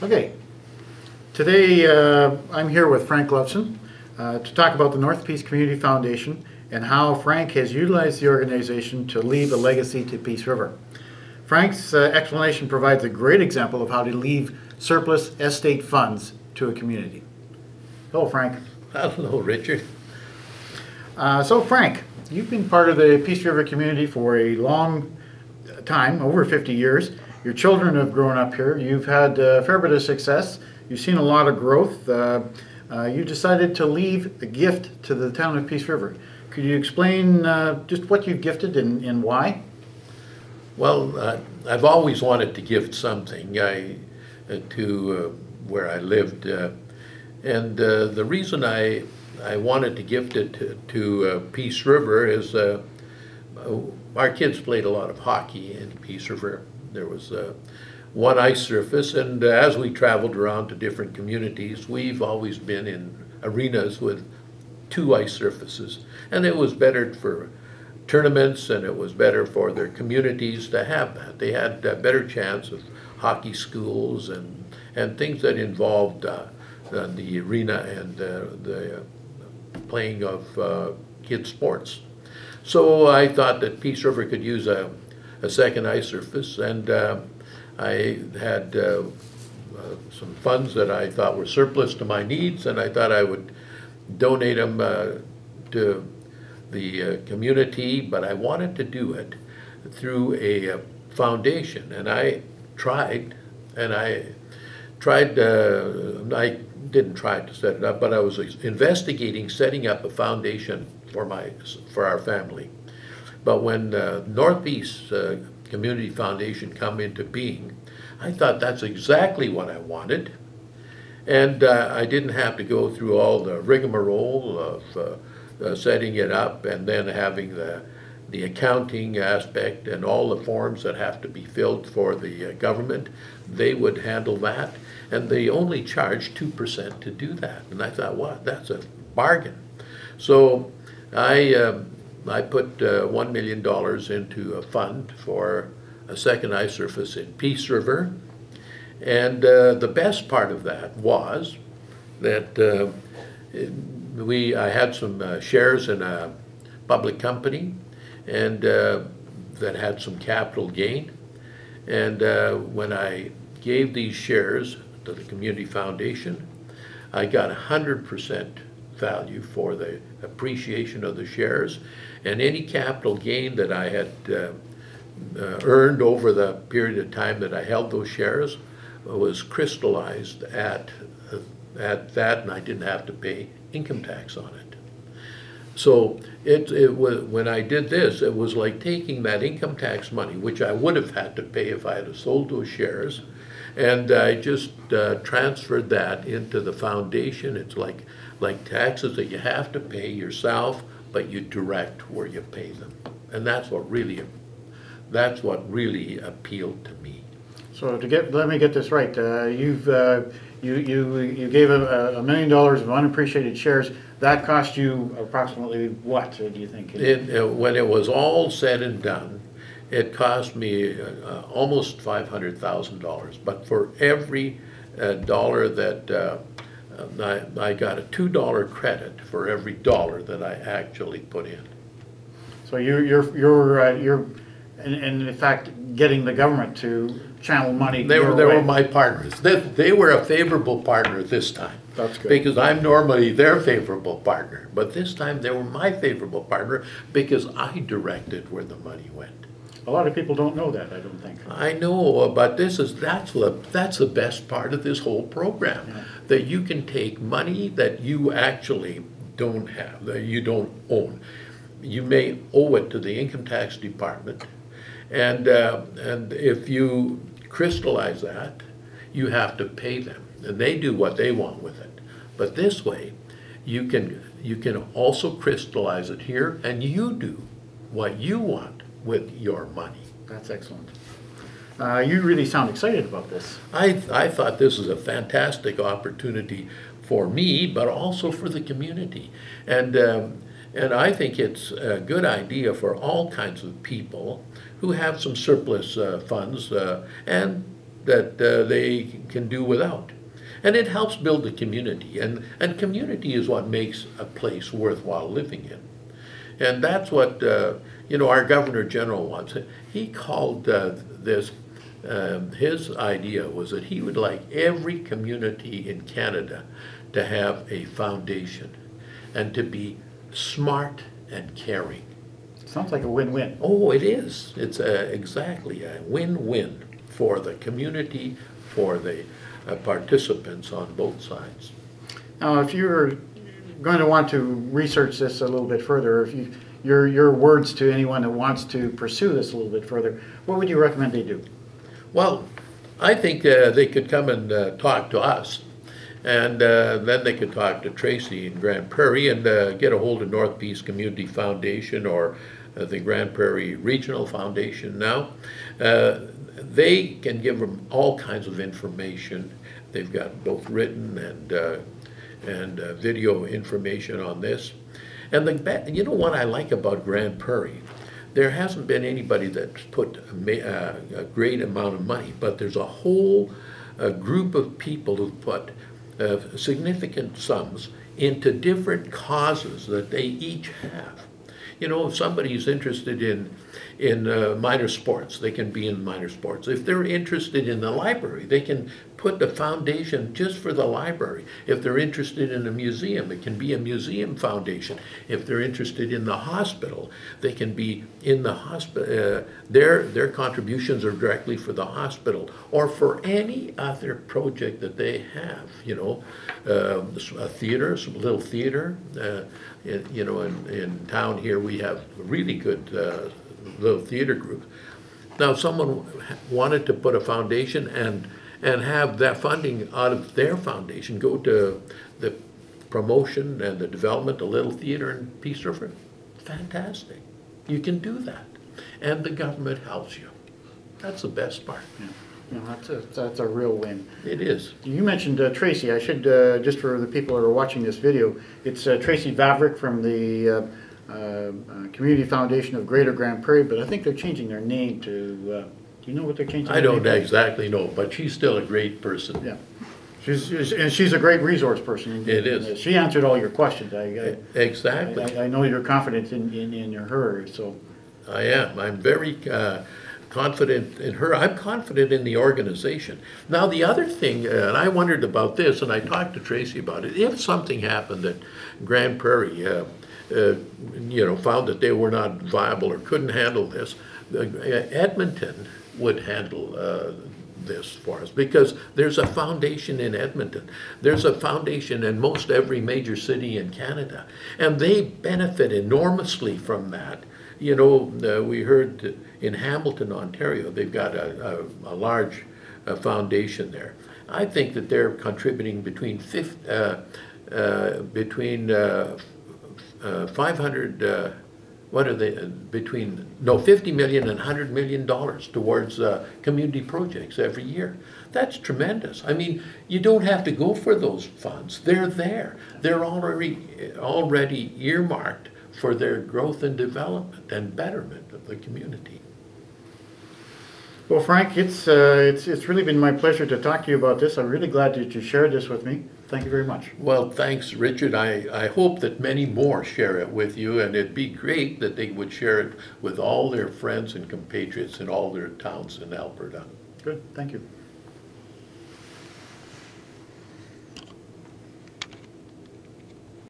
Okay, today I'm here with Frank Lovsin to talk about the North Peace Community Foundation and how Frank has utilized the organization to leave a legacy to Peace River. Frank's explanation provides a great example of how to leave surplus estate funds to a community. Hello, Frank. Hello, Richard. So Frank, you've been part of the Peace River community for a long time, over 50 years. Your children have grown up here. You've had a fair bit of success. You've seen a lot of growth. You decided to leave a gift to the town of Peace River. Could you explain just what you've gifted and why? Well, I've always wanted to gift something to where I lived. And the reason I wanted to gift it to Peace River is our kids played a lot of hockey in Peace River. There was one ice surface, and as we traveled around to different communities, we've always been in arenas with two ice surfaces. And it was better for tournaments, and it was better for their communities to have that. They had a better chance of hockey schools and things that involved the arena and the playing of kids' sports. So I thought that Peace River could use a second ice surface, and I had some funds that I thought were surplus to my needs, and I thought I would donate them to the community, but I wanted to do it through a foundation, and I tried, I didn't try to set it up, but I was investigating setting up a foundation for our family. But when North Peace Community Foundation come into being, I thought that's exactly what I wanted. And I didn't have to go through all the rigmarole of setting it up and then having the accounting aspect and all the forms that have to be filled for the government. They would handle that, and they only charge 2% to do that. And I thought, wow, that's a bargain. So I put $1 million into a fund for a second ice surface in Peace River. And the best part of that was that I had some shares in a public company and that had some capital gain. And when I gave these shares to the Community Foundation, I got 100% value for the appreciation of the shares, and any capital gain that I had earned over the period of time that I held those shares was crystallized at that, and I didn't have to pay income tax on it. So it was, when I did this, it was like taking that income tax money, which I would have had to pay if I had sold those shares, and I just transferred that into the foundation. It's like taxes that you have to pay yourself, but you direct where you pay them, and that's what really appealed to me. So let me get this right. You gave $1 million of unappreciated shares. That cost you approximately what, do you think? When it was all said and done, it cost me almost $500,000. But for every dollar that I got a $2 credit for every dollar that I actually put in. So you're in fact getting the government to channel money. They were my partners. They were a favorable partner this time. That's good. Because I'm normally their favorable partner, but this time they were my favorable partner because I directed where the money went. A lot of people don't know that, I don't think. I know, but that's the best part of this whole program, yeah. That you can take money that you actually don't have, that you don't own. You may owe it to the income tax department, and if you crystallize that, you have to pay them, and they do what they want with it. But this way, you can also crystallize it here, and you do what you want with your money. That's excellent. You really sound excited about this. I thought this was a fantastic opportunity for me, but also for the community. And I think it's a good idea for all kinds of people who have some surplus funds and that they can do without. And it helps build the community. And community is what makes a place worthwhile living in. And that's what, our Governor General wants. He called this, his idea was that he would like every community in Canada to have a foundation and to be smart and caring. Sounds like a win-win. Oh, it is. It's exactly a win-win for the community, for the participants on both sides. Now, if you're going to want to research this a little bit further, if your words to anyone that wants to pursue this a little bit further, what would you recommend they do? Well, I think they could come and talk to us, and then they could talk to Tracy in Grand Prairie and get a hold of North Peace Community Foundation or the Grand Prairie Regional Foundation now. They can give them all kinds of information. They've got both written and video information on this. And what I like about Grand Prairie? There hasn't been anybody that's put a great amount of money, but there's a whole group of people who've put significant sums into different causes that they each have. If somebody's interested in minor sports, they can be in minor sports. If they're interested in the library, they can put a foundation just for the library. If they're interested in a museum, it can be a museum foundation. If they're interested in the hospital, they can be in the hospital. Their contributions are directly for the hospital or for any other project that they have. A theater, some little theater. In town here we have a really good little theater group. Now, if someone wanted to put a foundation and have that funding out of their foundation go to the promotion and the development of Little Theater in Peace River, fantastic. You can do that. And the government helps you. That's the best part. Yeah. That's a real win. It is. You mentioned Tracy. I should, just for the people that are watching this video, it's Tracy Vavrick from the Community Foundation of Greater Grand Prairie, but I think they're changing their name to, do you know what they're changing I their don't name to? Exactly know, but she's still a great person. Yeah. She's a great resource person. It is. She answered all your questions. Exactly. I know you're confident in her, so. I am. I'm very confident in her. I'm confident in the organization. Now, the other thing, and I wondered about this, and I talked to Tracy about it, if something happened that Grand Prairie, found that they were not viable or couldn't handle this, Edmonton would handle this for us, because there's a foundation in Edmonton. There's a foundation in most every major city in Canada, and they benefit enormously from that. We heard in Hamilton, Ontario, they've got a large foundation there. I think that they're contributing between 500, $50 million and $100 million towards community projects every year. That's tremendous. I mean, you don't have to go for those funds. They're there. They're already earmarked for their growth and development and betterment of the community. Well, Frank, it's really been my pleasure to talk to you about this. I'm really glad that you shared this with me. Thank you very much. Well, thanks, Richard. I hope that many more share it with you, and it'd be great that they would share it with all their friends and compatriots in all their towns in Alberta. Good. Thank you.